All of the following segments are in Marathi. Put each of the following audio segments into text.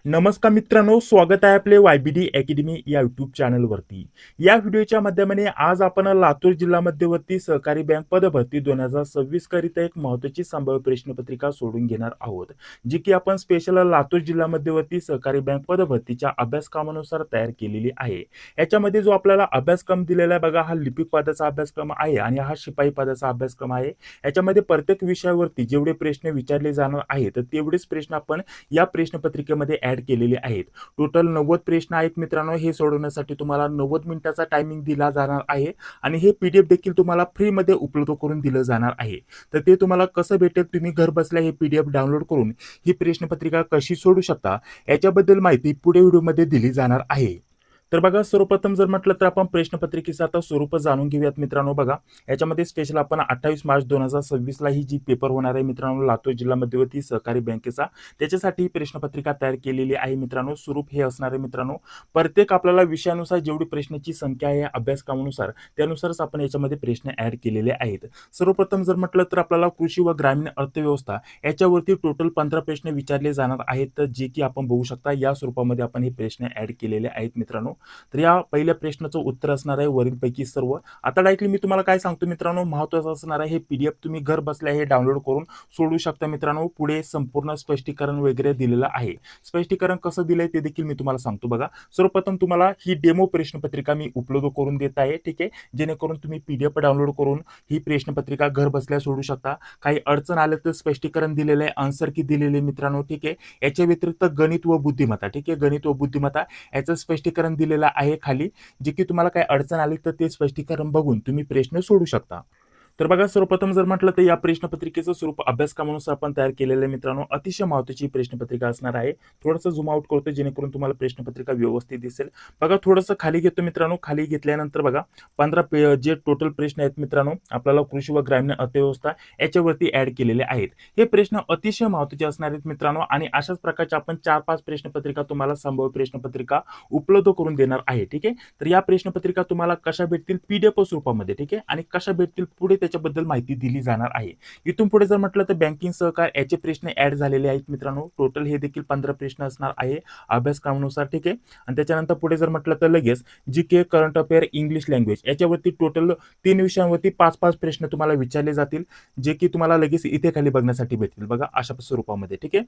नमस्कार मित्रांनो, स्वागत आहे आपले YBD अकॅडमी या यूट्यूब चॅनलवरती. या व्हिडिओच्या माध्यमाने आज आपण लातूर जिल्हा मध्यवर्ती सहकारी बँक पदभरती 2026 करिता एक महत्त्वाची संभाव्य प्रश्नपत्रिका सोडून घेणार आहोत, जी की आपण स्पेशल लातूर जिल्हा मध्यवर्ती सहकारी बँक पदभरतीच्या अभ्यासक्रमानुसार तयार केलेली आहे. याच्यामध्ये जो आपल्याला अभ्यासक्रम दिलेला आहे बघा, हा लिपिक पदाचा अभ्यासक्रम आहे आणि हा शिपाई पदाचा अभ्यासक्रम आहे. याच्यामध्ये प्रत्येक विषयावरती जेवढे प्रश्न विचारले जाणार आहेत तेवढेच प्रश्न आपण या प्रश्नपत्रिकेमध्ये ऍड केलेले आहेत. टोटल 90 प्रश्न आहेत मित्रांनो. हे सोडवण्यासाठी तुम्हाला 90 मिनिटाचा टायमिंग दिला जाणार आहे आणि हे पीडीएफ देखील तुम्हाला फ्रीमध्ये उपलब्ध करून दिलं जाणार आहे. तर ते तुम्हाला कसं भेटेल, तुम्ही घर बसल्या हे पीडीएफ डाउनलोड करून ही प्रश्नपत्रिका कशी सोडवू शकता याच्याबद्दल माहिती पुढे व्हिडिओमध्ये दिली जाणार आहे. तर बघा, सर्वप्रथम जर म्हटलं तर आपण प्रश्नपत्रिकेचं आता स्वरूप जाणून घेऊयात मित्रांनो. बघा, याच्यामध्ये स्पेशल आपण 28 मार्च 2026 ला ही जी पेपर होणार आहे मित्रांनो लातूर जिल्हा मध्यवर्ती सहकारी बँकेचा, त्याच्यासाठी ही प्रश्नपत्रिका तयार केलेली आहे मित्रांनो. स्वरूप हे असणार आहे मित्रांनो, प्रत्येक आपल्याला विषयानुसार जेवढी प्रश्नाची संख्या आहे अभ्यासक्रमानुसार त्यानुसारच आपण याच्यामध्ये प्रश्न ऍड केलेले आहेत. सर्वप्रथम जर म्हटलं तर आपल्याला कृषी व ग्रामीण अर्थव्यवस्था याच्यावरती टोटल 15 प्रश्न विचारले जाणार आहेत, तर जे की आपण बघू शकता या स्वरूपामध्ये आपण हे प्रश्न ऍड केलेले आहेत मित्रांनो. तर या पहिल्या प्रश्नाचं उत्तर असणार आहे वरीलपैकी सर्व. आता डायरेक्टली मी तुम्हाला काय सांगतो मित्रांनो, महत्त्वाचं असणार आहे हे पीडीएफ तुम्ही घर बसल्या हे डाउनलोड करून सोडवू शकता मित्रांनो. पुढे संपूर्ण स्पष्टीकरण वगैरे दिलेलं आहे. स्पष्टीकरण कसं दिलंय ते देखील मी तुम्हाला सांगतो. बघा, सर्वप्रथम तुम्हाला ही डेमो प्रश्नपत्रिका मी उपलब्ध करून देत आहे, ठीक आहे, जेणेकरून तुम्ही पीडीएफ डाउनलोड करून ही प्रश्नपत्रिका घर बसल्या सोडू शकता. काही अडचण आले तर स्पष्टीकरण दिलेलं आहे, आन्सर की दिलेले मित्रांनो, ठीक आहे. याच्या व्यतिरिक्त गणित व बुद्धिमत्ता, ठीक आहे, गणित व बुद्धिमत्ता याचं स्पष्टीकरण दिलेलं आहे खाली, जे की तुम्हाला काही अडचण आली तर ते स्पष्टीकरण बघून तुम्ही प्रश्न सोडू शकता. तर बघा, सर्वप्रथम जर म्हटलं तर या प्रश्नपत्रिकेचं स्वरूप अभ्यासक्रमानुसार आपण तयार केलेलं आहे मित्रांनो. अतिशय महत्त्वाची प्रश्नपत्रिका असणार आहे. थोडंसं झूम आउट करतो जेणेकरून तुम्हाला प्रश्नपत्रिका व्यवस्थित दिसेल. बघा, थोडंसं खाली घेतो मित्रांनो. खाली घेतल्यानंतर बघा 15 जे टोटल प्रश्न आहेत मित्रांनो आपल्याला कृषी व ग्रामीण अर्थव्यवस्था याच्यावरती ऍड केलेले आहेत. हे प्रश्न अतिशय महत्त्वाचे असणार आहेत मित्रांनो आणि अशाच प्रकारचे आपण 4-5 प्रश्नपत्रिका तुम्हाला संभाव्य प्रश्नपत्रिका उपलब्ध करून देणार आहे, ठीक आहे. तर या प्रश्नपत्रिका तुम्हाला कशा भेटतील, पीडीएफ स्वरूपामध्ये, ठीक आहे, आणि कशा भेटतील पुढे त्याच्याबद्दल माहिती दिली जाणार आहे. इथून पुढे जर म्हटलं तर बँकिंग सहकार याचे प्रश्न ऍड झालेले आहेत मित्रांनो. टोटल हे देखील 15 प्रश्न असणार आहे अभ्यासक्रमानुसार, ठीक आहे. आणि त्याच्यानंतर पुढे जर म्हटलं तर लगेच GK, current affair, English language याच्यावरती टोटल 3 विषयांवरती 5-5 प्रश्न तुम्हाला विचारले जातील, जे की तुम्हाला लगेच इथे खाली बघण्यासाठी भेटतील. बघा, अशा स्वरूपामध्ये, ठीक आहे.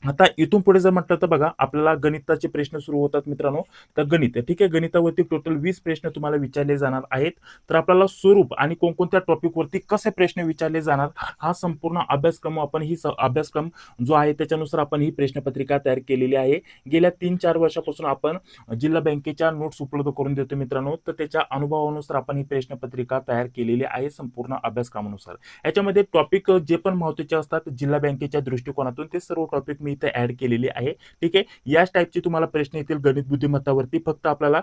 आता इथून पुढे जर म्हटलं तर बघा, आपल्याला गणिताचे प्रश्न सुरू होतात मित्रांनो. तर गणित, ठीक आहे, गणितावरती टोटल 20 प्रश्न तुम्हाला विचारले जाणार आहेत. तर आपल्याला स्वरूप आणि कोणकोणत्या टॉपिकवरती कसे प्रश्न विचारले जाणार हा संपूर्ण अभ्यासक्रम आपण अभ्यासक्रम जो आहे त्याच्यानुसार आपण ही प्रश्नपत्रिका तयार केलेली आहे. गेल्या 3-4 वर्षापासून आपण जिल्हा बँकेच्या नोट्स उपलब्ध करून देतो मित्रांनो. तर त्याच्या अनुभवानुसार आपण ही प्रश्नपत्रिका तयार केलेली आहे संपूर्ण अभ्यासक्रमानुसार. याच्यामध्ये टॉपिक जे पण महत्त्वाचे असतात जिल्हा बँकेच्या दृष्टिकोनातून ते सर्व टॉपिक मी इथे ऍड केलेली आहे, ठीक आहे. याच टाईपचे तुम्हाला प्रश्न येतील गणित बुद्धिमत्तावरती. फक्त आपल्याला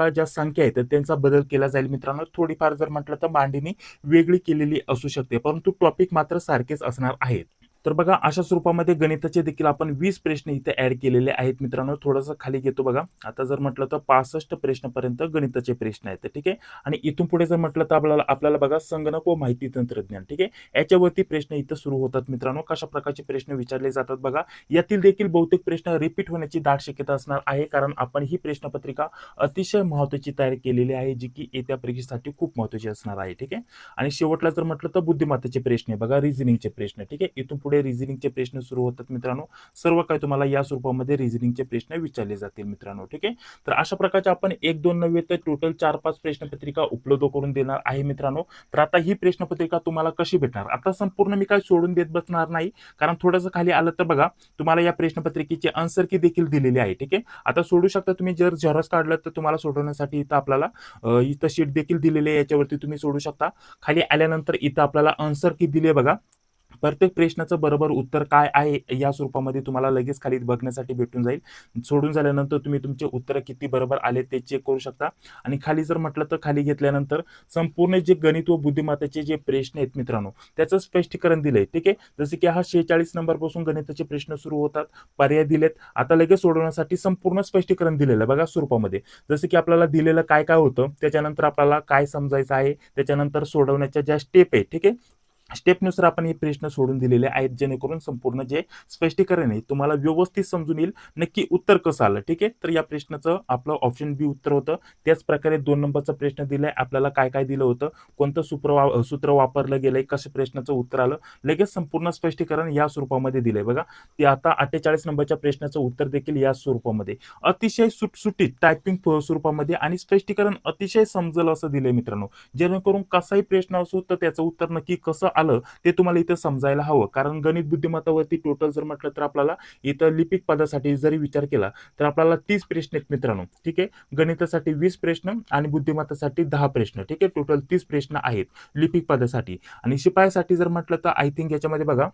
ज्या संख्या आहेत त्यांचा बदल केला जाईल मित्रांनो. थोडीफार जर म्हटलं तर मांडणी वेगळी केलेली असू शकते, परंतु टॉपिक मात्र सारखेच असणार आहेत. तर बघा, अशा स्वरूपामध्ये गणिताचे देखील आपण 20 प्रश्न इथे ऍड केलेले आहेत मित्रांनो. थोडंसं खाली घेतो बघा. आता जर म्हटलं तर 65 प्रश्नपर्यंत गणिताचे प्रश्न आहेत, ठीक आहे. आणि इथून पुढे जर म्हटलं तर आपल्याला बघा संगणक व माहिती तंत्रज्ञान, ठीक आहे, याच्यावरती प्रश्न इथं सुरू होतात मित्रांनो. कशा प्रकारचे प्रश्न विचारले जातात बघा. यातील देखील बहुतेक प्रश्न रिपीट होण्याची दाट शक्यता असणार आहे, कारण आपण ही प्रश्नपत्रिका अतिशय महत्त्वाची तयार केलेली आहे, जी की येत्या परीक्षेसाठी खूप महत्त्वाची असणार आहे, ठीक आहे. आणि शेवटला जर म्हटलं तर बुद्धिमत्तेचे प्रश्न बघा, रिझनिंगचे प्रश्न, ठीक आहे. इथून पुढे रिझनिंगचे प्रश्न सुरू होतात मित्रांनो. सर्व काही तुम्हाला या स्वरूपामध्ये रिझनिंगचे प्रश्न विचारले जातील मित्रांनो, ठीक आहे. तर अशा प्रकारचे आपण 1-2 नव्हे तर टोटल 4-5 प्रश्नपत्रिका उपलब्ध करून देणार आहे मित्रांनो. तर आता ही प्रश्नपत्रिका तुम्हाला कशी भेटणार, आता संपूर्ण मी काय सोडून देत बसणार नाही, कारण थोडंसं खाली आलं तर बघा तुम्हाला या प्रश्नपत्रिकेची आन्सर की देखील दिलेली आहे, ठीक आहे. आता सोडू शकता तुम्ही. जर झेरॉक्स काढलं तर तुम्हाला सोडवण्यासाठी इथं आपल्याला इथं शीट देखील दिलेली आहे, याच्यावरती तुम्ही सोडू शकता. खाली आल्यानंतर इथं आपल्याला आन्सर की दिली आहे बघा. प्रत्येक प्रश्नाचं बरोबर उत्तर काय आहे या स्वरूपामध्ये तुम्हाला लगेच खाली बघण्यासाठी भेटून जाईल. सोडून झाल्यानंतर तुम्ही तुमचे उत्तर किती बरोबर आले ते चेक करू शकता. आणि खाली जर म्हटलं तर खाली घेतल्यानंतर संपूर्ण जे गणित व बुद्धिमत्तेचे जे प्रश्न आहेत मित्रांनो त्याचं स्पष्टीकरण दिलंय, ठीक आहे. जसे की हा 46 नंबर पासून गणिताचे प्रश्न सुरू होतात, पर्याय दिलेत. आता लगेच सोडवण्यासाठी संपूर्ण स्पष्टीकरण दिलेलं आहे बघा स्वरूपामध्ये. जसं की आपल्याला दिलेलं काय काय होतं, त्याच्यानंतर आपल्याला काय समजायचं आहे, त्याच्यानंतर सोडवण्याच्या ज्या स्टेप आहेत, ठीक आहे, स्टेपनुसार आपण हे प्रश्न सोडून दिलेले आहेत, जेणेकरून संपूर्ण जे स्पष्टीकरण आहे तुम्हाला व्यवस्थित समजून येईल नक्की उत्तर कसं आलं. ठीक आहे, तर या प्रश्नाचं आपलं ऑप्शन बी उत्तर होतं. त्याच प्रकारे 2 नंबरचा प्रश्न दिलाय आपल्याला, काय काय दिलं होतं, कोणतं सूत्र वापरलं गेलंय, कसं प्रश्नाचं उत्तर आलं, लगेच संपूर्ण स्पष्टीकरण या स्वरूपामध्ये दिलंय बघा. ते आता 48 नंबरच्या प्रश्नाचं उत्तर देखील या स्वरूपामध्ये अतिशय सुटसुटीत टायपिंग स्वरूपामध्ये आणि स्पष्टीकरण अतिशय समजलं असं दिलंय मित्रांनो, जेणेकरून कसाही प्रश्न असो तर त्याचं उत्तर नक्की कसं आलं ते तुम्हाला इथं समजायला हवं. कारण गणित बुद्धिमत्तावरती टोटल जर म्हटलं तर आपल्याला इथं लिपिक पदासाठी जरी विचार केला तर आपल्याला 30 प्रश्न आहेत मित्रांनो. ठीक आहे, गणितासाठी 20 प्रश्न आणि बुद्धिमत्तासाठी 10 प्रश्न. ठीक आहे, टोटल 30 प्रश्न आहेत लिपिक पदासाठी. आणि शिपायासाठी जर म्हटलं तर आय थिंक याच्यामध्ये बघा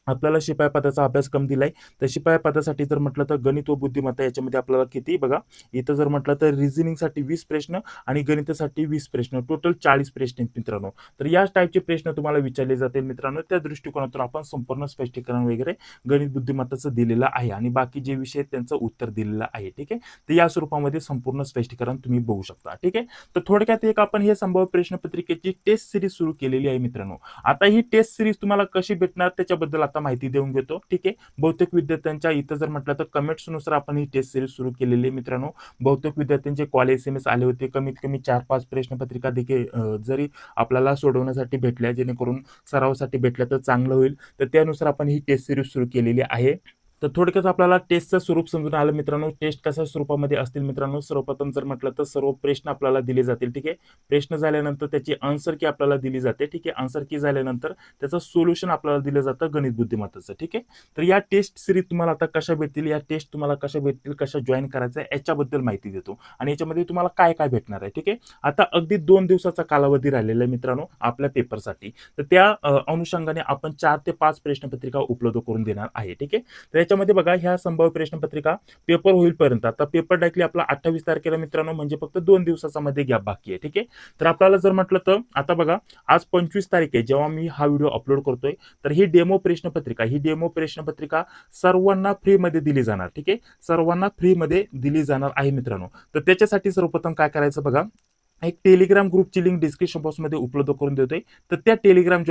आपल्याला शिपाई पदाचा अभ्यासक्रम दिलाय. तर शिपाई पदासाठी जर म्हटलं तर गणित व बुद्धिमत्ता याच्यामध्ये आपल्याला किती बघा, इथं जर म्हटलं तर रिझनिंगसाठी 20 प्रश्न आणि गणितासाठी 20 प्रश्न, टोटल 40 प्रश्न आहेत मित्रांनो. तर याच टाईपचे प्रश्न तुम्हाला विचारले जातील मित्रांनो. त्या दृष्टिकोनातून आपण संपूर्ण स्पष्टीकरण वगैरे गणित बुद्धिमत्ताचं दिलेलं आहे आणि बाकी जे विषय आहेत त्यांचं उत्तर दिलेलं आहे. ठीक आहे, तर या स्वरूपामध्ये संपूर्ण स्पष्टीकरण तुम्ही बघू शकता. ठीक आहे, तर थोडक्यात एक आपण हे संभाव्य प्रश्नपत्रिकेची टेस्ट सिरीज सुरू केलेली आहे मित्रांनो. आता ही टेस्ट सिरीज तुम्हाला कशी भेटणार त्याच्याबद्दल आता माहिती देऊन घेतो. ठीक आहे, बहुतेक विद्यार्थ्यांच्या इथं जर म्हटलं तर कमेंट्स नुसार आपण ही टेस्ट सिरीज सुरू केलेली आहे मित्रांनो. बहुतेक विद्यार्थ्यांचे कॉल SMS आले होते, कमीत कमी 4-5 प्रश्नपत्रिका देखील जरी आपल्याला सोडवण्यासाठी भेटल्या, जेणेकरून सरावासाठी भेटल्या तर चांगलं होईल. तर त्यानुसार आपण ही टेस्ट सिरीज सुरू केलेली आहे. तर थोडक्यात आपल्याला टेस्टचं स्वरूप समजून आलं मित्रांनो. टेस्ट कशा स्वरूपामध्ये असतील मित्रांनो, सर्वप्रथम जर म्हटलं तर सर्व प्रश्न आपल्याला दिले जातील. ठीक आहे, प्रश्न झाल्यानंतर त्याची आन्सर की आपल्याला दिली जाते. ठीक आहे, आन्सर की झाल्यानंतर त्याचं सोल्युशन आपल्याला दिलं जातं गणित बुद्धिमत्ताचं. ठीक आहे, तर या टेस्ट सिरीज तुम्हाला आता कशा भेटतील, या टेस्ट तुम्हाला कशा भेटतील, कशा जॉईन करायचं आहे याच्याबद्दल माहिती देतो आणि याच्यामध्ये तुम्हाला काय काय भेटणार आहे. ठीक आहे, आता अगदी 2 दिवसाचा कालावधी राहिलेला आहे मित्रांनो आपल्या पेपरसाठी. तर त्या अनुषंगाने आपण 4 ते 5 प्रश्नपत्रिका उपलब्ध करून देणार आहे. ठीक आहे, तर याच्यामध्ये बघा ह्या संभाव्य प्रश्नपत्रिका पेपर होईपर्यंत, आता पेपर डायरेक्टली आपला 28 तारखेला मित्रांनो, म्हणजे फक्त 2 दिवसाचा मध्ये गॅप बाकी आहे. ठीक आहे, तर आपल्याला जर म्हटलं तर आता बघा आज 25 तारीख आहे जेव्हा मी हा व्हिडिओ अपलोड करतोय, तर ही डेमो प्रश्नपत्रिका सर्वांना फ्रीमध्ये दिली जाणार. ठीक आहे, सर्वांना फ्रीमध्ये दिली जाणार आहे मित्रांनो. तर त्याच्यासाठी सर्वप्रथम काय करायचं बघा, एक टेलिग्राम ग्रुपची लिंक डिस्क्रिप्शन बॉक्समध्ये उपलब्ध करून देतोय. तर त्या टेलिग्राम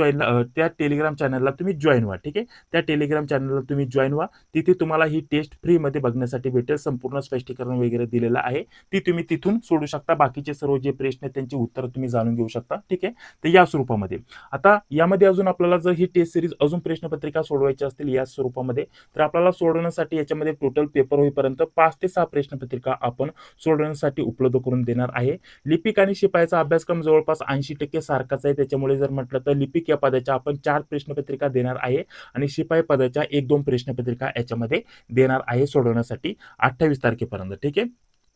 चॅनलला तुम्ही जॉईन व्हा. ठीक आहे, त्या टेलिग्राम चॅनलला तुम्ही जॉईन व्हा. तिथे तुम्हाला ही टेस्ट फ्रीमध्ये बघण्यासाठी भेटेल. संपूर्ण स्पष्टीकरण वगैरे दिलेलं आहे, ती तुम्ही तिथून सोडू शकता. बाकीचे सर्व जे प्रश्न आहेत त्यांची उत्तरं तुम्ही जाणून घेऊ शकता. ठीक आहे, तर या स्वरूपामध्ये आता यामध्ये अजून आपल्याला जर ही टेस्ट सिरीज अजून प्रश्नपत्रिका सोडवायची असतील या स्वरूपामध्ये, तर आपल्याला सोडवण्यासाठी याच्यामध्ये टोटल पेपर होईपर्यंत 5 ते 6 प्रश्नपत्रिका आपण सोडवण्यासाठी उपलब्ध करून देणार आहे. लिपिक आणि शिपायाचा अभ्यासक्रम जवळपास 80% सारखाच आहे. त्याच्यामुळे जर म्हटलं तर लिपिक या पदाच्या आपण 4 प्रश्नपत्रिका देणार आहे आणि शिपाई पदाच्या 1-2 प्रश्नपत्रिका याच्यामध्ये देणार आहे सोडवण्यासाठी 28 तारखेपर्यंत. ठीक आहे,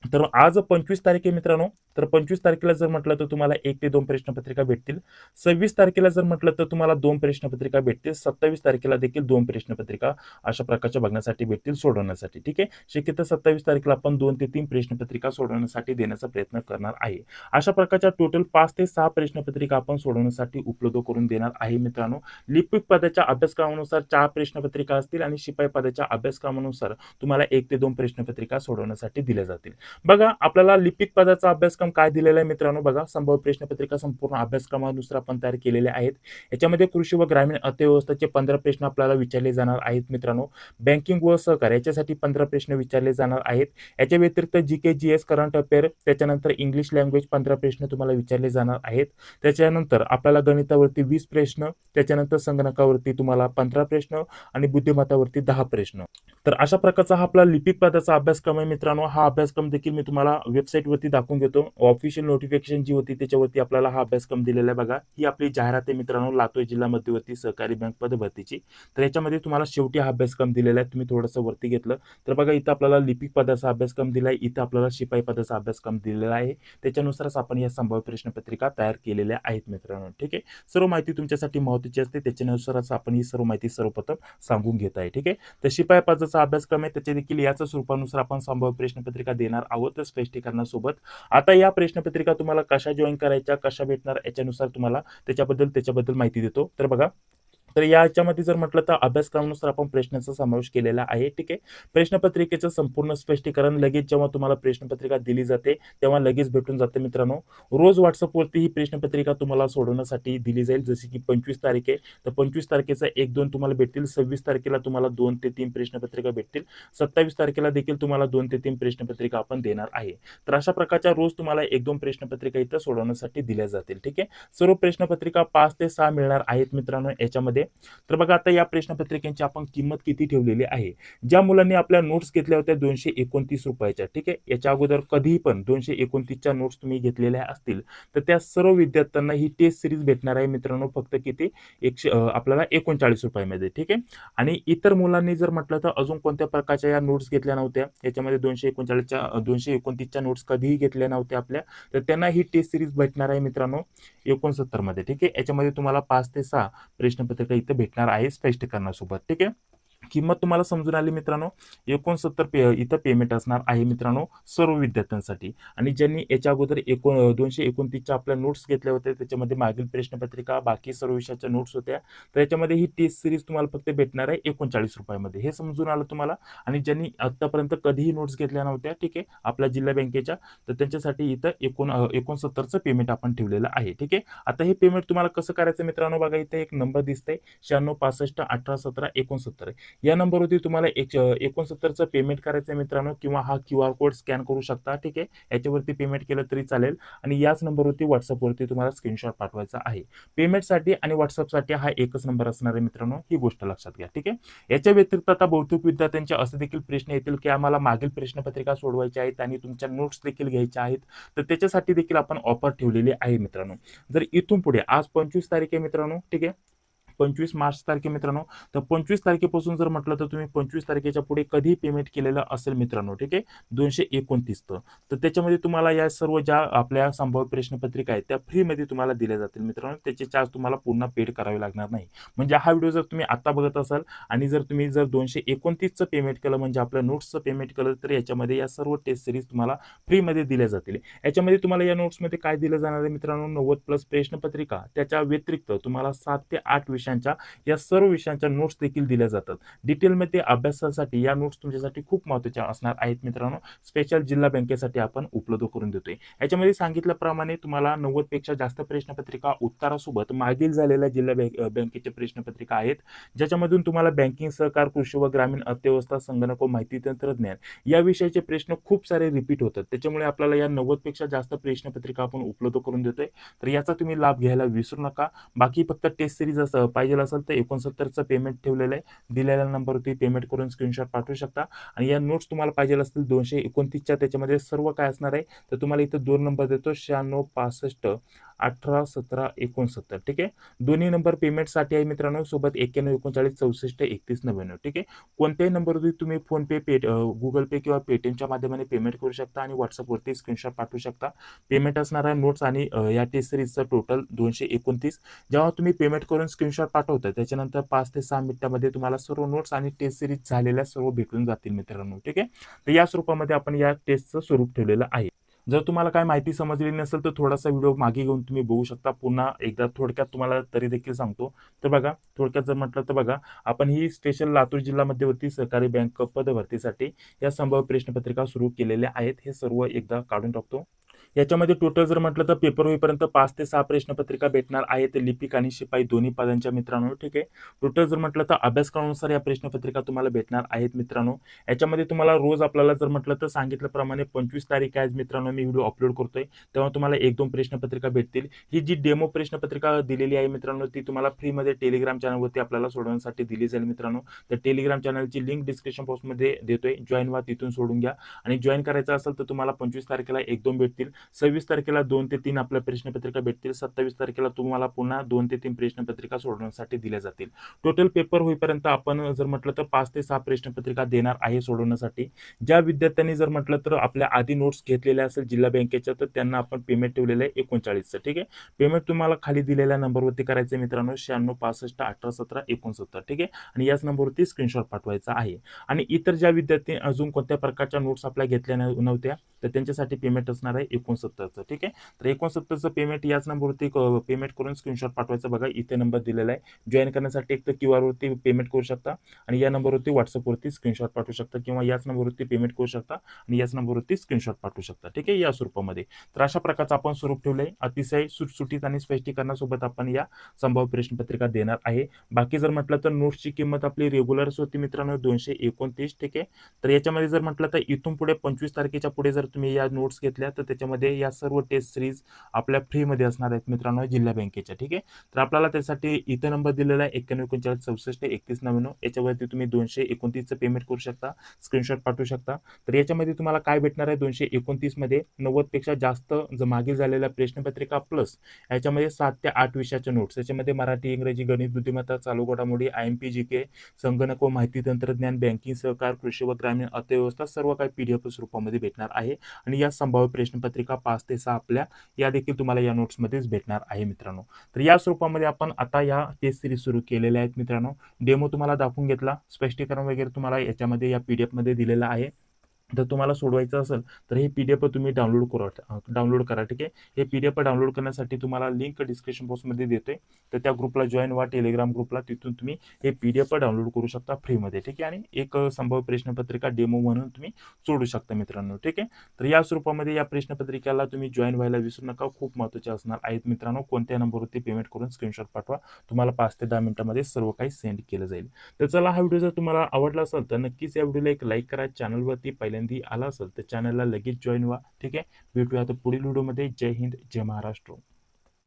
तर आज 25 तारीख आहे मित्रांनो. तर 25 तारखेला जर म्हटलं तर तुम्हाला 1 ते 2 प्रश्नपत्रिका भेटतील. 26 तारखेला जर म्हटलं तर तुम्हाला 2 प्रश्नपत्रिका भेटतील. 27 तारखेला देखील 2 प्रश्नपत्रिका अशा प्रकारच्या बघण्यासाठी भेटतील सोडवण्यासाठी. ठीक आहे, शक्यतो 27 तारखेला आपण 2 ते 3 प्रश्नपत्रिका सोडवण्यासाठी देण्याचा प्रयत्न करणार आहे. अशा प्रकारच्या टोटल 5 ते 6 प्रश्नपत्रिका आपण सोडवण्यासाठी उपलब्ध करून देणार आहे मित्रांनो. लिपिक पदाच्या अभ्यासक्रमानुसार 4 प्रश्नपत्रिका असतील आणि शिपाई पदाच्या अभ्यासक्रमानुसार तुम्हाला 1 ते 2 प्रश्नपत्रिका सोडवण्यासाठी दिल्या जातील. बघा आपल्याला लिपिक पदाचा अभ्यासक्रम काय दिलेला आहे मित्रांनो, बघा संभाव्य प्रश्नपत्रिका संपूर्ण अभ्यासक्रमानुसार आपण तयार केलेले आहेत. याच्यामध्ये कृषी व ग्रामीण अर्थव्यवस्थेचे 15 प्रश्न आपल्याला विचारले जाणार आहेत मित्रांनो. बँकिंग व सहकार याच्यासाठी 15 प्रश्न विचारले जाणार आहेत. याच्या व्यतिरिक्त GK GS करंट अफेअर, त्याच्यानंतर इंग्लिश लँग्वेज 15 प्रश्न तुम्हाला विचारले जाणार आहेत. त्याच्यानंतर आपल्याला गणितावरती 20 प्रश्न, त्याच्यानंतर संगणकावरती तुम्हाला 15 प्रश्न आणि बुद्धिमत्तावरती 10 प्रश्न. तर अशा प्रकारचा हा आपला लिपिक पदाचा अभ्यासक्रम आहे मित्रांनो. हा अभ्यासक्रम देखील मी तुम्हाला वेबसाईटवरती दाखवून घेतो. ऑफिशियल नोटिफिकेशन जी होती त्याच्यावरती आपल्याला हा अभ्यासक्रम दिलेला आहे. बघा ही आपली जाहिरात आहे मित्रांनो, लातूर जिल्हा मध्यवर्ती सहकारी बँक पद भरतीची. तर याच्यामध्ये तुम्हाला शेवटी हा अभ्यासक्रम दिलेला आहे. तुम्ही थोडंसं वरती घेतलं तर बघा इथं आपल्याला लिपिक पदाचा अभ्यासक्रम दिला आहे, इथं आपल्याला शिपाई पदाचा अभ्यासक्रम दिलेला आहे. त्याच्यानुसारच आपण या संभाव्य प्रश्नपत्रिका तयार केलेल्या आहेत मित्रांनो. ठीक आहे, सर्व माहिती तुमच्यासाठी महत्त्वाची असते, त्याच्यानुसारच आपण ही सर्व माहिती सर्वप्रथम सांगून घेत आहे. ठीक आहे, तर शिपाई पदाचा अभ्यासक्रम आहे त्याच्या देखील याच स्वरूपानुसार आपण संभाव्य प्रश्नपत्रिका देणार आहोत स्पष्टीकरणासोबत. आता या प्रश्नपत्रिका तुम्हाला कशा जॉईन करायच्या, कशा भेटणार याच्यानुसार तुम्हाला त्याच्याबद्दल माहिती देतो. तर बघा तर याच्यामध्ये जर म्हटलं तर अभ्यासक्रमानुसार आपण प्रश्नांचा समावेश केलेला आहे. ठीक आहे. प्रश्नपत्रिकेचं संपूर्ण स्पष्टीकरण लगेच जेव्हा तुम्हाला प्रश्नपत्रिका दिली जाते, तेव्हा लगेच भेटून जाते मित्रांनो. रोज WhatsAppवरती ही प्रश्नपत्रिका तुम्हाला सोडवण्यासाठी दिली जाईल. जशी की 25 तारीख आहे, तर 25 तारखेचा 1-2 तुम्हाला भेटतील. 26 तारखेला तुम्हाला 2 ते 3 प्रश्नपत्रिका भेटतील. 27 तारखेला देखील तुम्हाला 2 ते 3 प्रश्नपत्रिका आपण देणार आहे. तर अशा प्रकारच्या रोज तुम्हाला 1-2 प्रश्नपत्रिका इथं सोडवण्यासाठी दिल्या जातील. ठीक आहे. सर्व प्रश्नपत्रिका 5 ते 6 मिळणार आहेत मित्रांनो याच्यामध्ये. तर बघा आता या प्रश्नपत्रिकेची आपण किंमत किती ठेवलेली आहे. ज्या मुलांनी आपल्या नोट्स घेतल्या होत्या ₹229 ठीक आहे. याच्या अगोदर कधीही पण 229च्या नोट्स तुम्ही घेतलेल्या असतील, तर त्या सर्व विद्यार्थ्यांना ही टेस्ट सिरीज भेटणार आहे मित्रांनो फक्त किती आपल्याला ₹39 मध्ये. ठीक आहे. आणि इतर मुलांनी जर म्हटलं तर अजून कोणत्या प्रकारच्या या नोट्स घेतल्या नव्हत्या, याच्यामध्ये 229च्या नोट्स कधीही घेतल्या नव्हत्या आपल्या, तर त्यांना ही टेस्ट सिरीज भेटणार आहे मित्रांनो 69 मध्ये. ठीक आहे. याच्यामध्ये तुम्हाला 5 ते 6 प्रश्नपत्रिका इथं भेटणार आहे स्पष्टीकरणासोबत. ठीक आहे. किंमत तुम्हाला समजून आली मित्रांनो. 69 इथं पेमेंट असणार आहे मित्रांनो सर्व विद्यार्थ्यांसाठी. आणि ज्यांनी याच्या अगोदर 229च्या आपल्या नोट्स घेतल्या होत्या, त्याच्यामध्ये मागील प्रश्नपत्रिका, बाकी सर्व विषयाच्या नोट्स होत्या, तर याच्यामध्ये ही टेस्ट सिरीज तुम्हाला फक्त भेटणार आहे ₹39 हे समजून आलं तुम्हाला. आणि ज्यांनी आतापर्यंत कधीही नोट्स घेतल्या नव्हत्या, ठीक आहे, आपल्या जिल्हा बँकेच्या, तर त्यांच्यासाठी इथं 69चं पेमेंट आपण ठेवलेलं आहे. ठीक आहे. आता हे पेमेंट तुम्हाला कसं करायचं मित्रांनो, बघा इथे एक नंबर दिसतंय 9665181769. या नंबरवरती तुम्हाला 69चं पेमेंट करायचं आहे मित्रांनो, किंवा हा QR कोड स्कॅन करू शकता. ठीक आहे. याच्यावरती पेमेंट केलं तरी चालेल. आणि याच नंबरवरती WhatsAppवरती तुम्हाला स्क्रीनशॉट पाठवायचा आहे. पेमेंटसाठी आणि WhatsAppसाठी हा एकच नंबर असणार आहे मित्रांनो, ही गोष्ट लक्षात घ्या. ठीक आहे. याच्या व्यतिरिक्त आता बहुतेक विद्यार्थ्यांचे असे देखील प्रश्न येतील की आम्हाला मागील प्रश्नपत्रिका सोडवायच्या आहेत आणि तुमच्या नोट्स देखील घ्यायच्या आहेत, तर त्याच्यासाठी देखील आपण ऑफर ठेवलेली आहे मित्रांनो. जर इथून पुढे आज 25 तारीख आहे मित्रांनो, ठीक आहे, 25 मार्च तारखे मित्रांनो, तर 25 तारखेपासून जर म्हटलं तर तुम्ही 25 तारखेच्या पुढे कधी पेमेंट केलेलं असेल मित्रांनो, ठीक आहे, 229 तर त्याच्यामध्ये तुम्हाला या सर्व ज्या आपल्या संभाव्य प्रश्नपत्रिका आहेत त्या फ्रीमध्ये तुम्हाला दिल्या जातील मित्रांनो. त्याचे चार्ज तुम्हाला पुन्हा पेड करावे लागणार नाही. म्हणजे हा व्हिडिओ जर तुम्ही आता बघत असाल आणि जर तुम्ही 229चं पेमेंट केलं, म्हणजे आपल्या नोट्सचं पेमेंट केलं, तर याच्यामध्ये या सर्व टेस्ट सिरीज तुम्हाला फ्रीमध्ये दिल्या जातील. याच्यामध्ये तुम्हाला या नोट्समध्ये काय दिलं जाणार आहे मित्रांनो, 90+ प्रश्नपत्रिका, त्याच्या व्यतिरिक्त तुम्हाला 7 ते 8 विषयांच्या या सर्व विषयांच्या नोट्स देखील दिल्या जातात. डिटेलमध्ये अभ्यासासाठी या नोट्स तुमच्यासाठी खूप महत्त्वाच्या असणार आहेत मित्रांनो. स्पेशल जिल्हा बँकेसाठी आपण उपलब्ध करून देतोय. याच्यामध्ये सांगितल्याप्रमाणे तुम्हाला 90 पेक्षा जास्त प्रश्नपत्रिका उत्तरासोबत मागील झालेल्या जिल्हा बँकेच्या प्रश्नपत्रिका आहेत, ज्याच्यामधून तुम्हाला बँकिंग, सहकार, कृषी व ग्रामीण अर्थव्यवस्था, संगणक व माहिती तंत्रज्ञान या विषयाचे प्रश्न खूप सारे रिपीट होतात. त्याच्यामुळे आपल्याला या 90 पेक्षा जास्त प्रश्नपत्रिका आपण उपलब्ध करून देतोय. तर याचा तुम्ही लाभ घ्यायला विसरू नका. बाकी फक्त टेस्ट सिरीज पाहिजे असेल तर 69चं पेमेंट ठेवलेलं आहे. दिलेल्या नंबरवरती पेमेंट करून स्क्रीनशॉट पाठवू शकता. आणि या नोट्स तुम्हाला पाहिजे असतील 229च्या, त्याच्यामध्ये सर्व काय असणार आहे, तर तुम्हाला इथं 2 नंबर देतो, 9665181769. ठीक आहे. दोन्ही नंबर पेमेंटसाठी आहे मित्रांनो, सोबत 9139643199. ठीक आहे. कोणत्याही नंबरवरती तुम्ही फोनपे, गुगल पे किंवा पेटीएमच्या माध्यमाने पेमेंट करू शकता आणि WhatsAppवरती स्क्रीनशॉट पाठवू शकता. पेमेंट असणार आहे नोट्स आणि या टेस्ट सिरीजचं टोटल 229. जेव्हा तुम्ही पेमेंट करून स्क्रीनशॉट पाठवता, त्याच्यानंतर 5 ते 6 मिनिटांमध्ये तुम्हाला सर्व नोट्स आणि टेस्ट सिरीज झालेल्या सर्व भेटून जातील मित्रांनो. ठीक आहे. तर या स्वरूपामध्ये आपण या टेस्टचं स्वरूप ठेवलेलं आहे. जर तुम्हाला काय माहिती समजली नसेल तर थोडासा व्हिडिओ मागे घेऊन तुम्ही बघू शकता. पुन्हा एकदा थोडक्यात तुम्हाला तरी देखील सांगतो. तर बघा, थोडक्यात जर म्हटलं तर बघा, आपण ही स्पेशल लातूर जिल्हा मध्यवर्ती सहकारी बँक पद भरतीसाठी या संभाव्य प्रश्नपत्रिका सुरू केलेल्या आहेत. हे सर्व एकदा काढून टाकतो. याच्यामध्ये टोटल जर म्हटलं तर पेपर होईपर्यंत 5 ते 6 प्रश्नपत्रिका भेटणार आहेत, लिपिक आणि शिपाई दोन्ही पदांच्या मित्रांनो. ठीक आहे. टोटल जर म्हटलं तर अभ्यासक्रमानुसार या प्रश्नपत्रिका तुम्हाला भेटणार आहेत मित्रांनो. याच्यामध्ये तुम्हाला रोज आपल्याला जर म्हटलं तर सांगितल्याप्रमाणे 25 तारीख आहे मित्रांनो, मी व्हिडिओ अपलोड करतोय, तेव्हा तुम्हाला 1-2 प्रश्नपत्रिका भेटतील. ही जी डेमो प्रश्नपत्रिका दिलेली आहे मित्रांनो, ती तुम्हाला फ्रीमध्ये टेलिग्राम चॅनलवरती आपल्याला सोडवण्यासाठी दिली जाईल मित्रांनो. तर टेलिग्राम चॅनलची लिंक डिस्क्रिप्शन बॉक्समध्ये देतोय, जॉईन व्हा, तिथून सोडून घ्या. आणि जॉईन करायचं असेल तर तुम्हाला 25 तारखेला 1-2 भेटतील, 26 तारखेला 2 ते 3 आपल्या प्रश्नपत्रिका भेटतील, 27 तारखेला तुम्हाला पुन्हा 2 ते 3 प्रश्नपत्रिका सोडवण्यासाठी दिल्या जातील. टोटल पेपर होईपर्यंत आपण जर म्हटलं तर 5 ते 6 प्रश्नपत्रिका देणार आहे सोडवण्यासाठी. ज्या विद्यार्थ्यांनी जर म्हटलं तर आपल्या आधी नोट्स घेतलेल्या असेल जिल्हा बँकेच्या, तर त्यांना आपण पेमेंट ठेवलेलं आहे 39चं. ठीक आहे. पेमेंट तुम्हाला खाली दिलेल्या नंबरवरती करायचं आहे मित्रांनो, 9665181769. ठीक आहे. आणि याच नंबरवरती स्क्रीनशॉट पाठवायचा आहे. आणि इतर ज्या विद्यार्थी अजून कोणत्या प्रकारच्या नोट्स आपल्या घेतल्या नव्हत्या, तर त्यांच्यासाठी पेमेंट असणार आहे 69चं. ठीक आहे, तर 69चं पेमेंट याच नंबरवरती पेमेंट करून स्क्रीनशॉट पाठवायचा. बघा इथे नंबर दिलेला आहे. जॉईन करण्यासाठी एक तर QR वरती पेमेंट करू शकता आणि या नंबरवरती WhatsAppवरती स्क्रीनशॉट पाठवू शकता किंवा याच नंबरवरती पेमेंट करू शकता आणि याच नंबरवरती स्क्रीनशॉट पाठवू शकता. ठीक आहे, या स्वरूपामध्ये. तर अशा प्रकारचं आपण स्वरूप ठेवलंय. अतिशय सुटसुटीत आणि स्पष्टीकरणासोबत आपण या संभाव्य प्रश्नपत्रिका देणार आहे. बाकी जर म्हटलं तर नोट्सची किंमत आपली रेग्युलरच होती मित्रांनो 229. ठीक आहे, तर याच्यामध्ये जर म्हटलं तर इथून पुढे 25 तारखेच्या पुढे जर तुम्ही या नोट्स घेतल्या तर त्याच्यामध्ये या सर्व टेस्ट सिरीज आपल्या फ्रीमध्ये असणार आहेत मित्रांनो जिल्हा बँकेच्या. ठीक आहे, तर आपल्याला त्यासाठी इथे नंबर दिलेला आहे 913964 6199. याच्यावरती तुम्ही 229चं पेमेंट करू शकता, स्क्रीनशॉट पाठवू शकता. तर याच्यामध्ये तुम्हाला काय भेटणार आहे 229 मध्ये 90 पेक्षा जास्त मागे झालेल्या प्रश्नपत्रिका प्लस याच्यामध्ये 7 ते 8 विषयाच्या नोट्स, याच्यामध्ये मराठी, इंग्रजी, गणित, बुद्धिमत्ता, चालू घडामोडी, IMP, GK, संगणक व माहिती तंत्रज्ञान, बँकिंग, सहकार, कृषी व ग्रामीण अर्थव्यवस्था सर्व काही PDF स्वरूपामध्ये भेटणार आहे. आणि या संभाव्य प्रश्नपत्रिका 5 ते 6 आपल्या या देखील तुम्हाला या नोट्समध्येच भेटणार आहे मित्रांनो. तर या स्वरूपामध्ये आपण आता या टेस्ट सिरीज सुरू केलेल्या आहेत मित्रांनो. डेमो तुम्हाला दाखवून घेतला, स्पष्टीकरण वगैरे तुम्हाला याच्यामध्ये या PDF मध्ये दिलेलं आहे. जर तुम्हाला सोडवायचं असेल तर हे PDF तुम्ही डाउनलोड करा. ठीक आहे, हे PDF डाउनलोड करण्यासाठी तुम्हाला लिंक डिस्क्रिप्शन बॉक्समध्ये देतोय. तर त्या ग्रुपला जॉईन व्हा, टेलिग्राम ग्रुपला. तिथून तुम्ही हे PDF डाउनलोड करू शकता फ्रीमध्ये. ठीक आहे, आणि एक संभाव्य प्रश्नपत्रिका डेमो म्हणून तुम्ही सोडू शकता मित्रांनो. ठीक आहे, तर या स्वरूपामध्ये या प्रश्नपत्रिकेला तुम्ही जॉईन व्हायला विसरू नका. खूप महत्त्वाचे असणार आहेत मित्रांनो. कोणत्या नंबरवरती पेमेंट करून स्क्रीनशॉट पाठवा, तुम्हाला 5 ते 10 मिनिटांमध्ये सर्व काही सेंड केलं जाईल. तर चला, हा व्हिडिओ जर तुम्हाला आवडला असेल तर नक्कीच या व्हिडिओला एक लाईक करा. चॅनलवरती पहिल्यांदा आला असेल तर चॅनलला लगेच जॉईन व्हा. ठीक आहे, भेटूया आता पुढील व्हिडिओमध्ये. जय हिंद, जय महाराष्ट्र.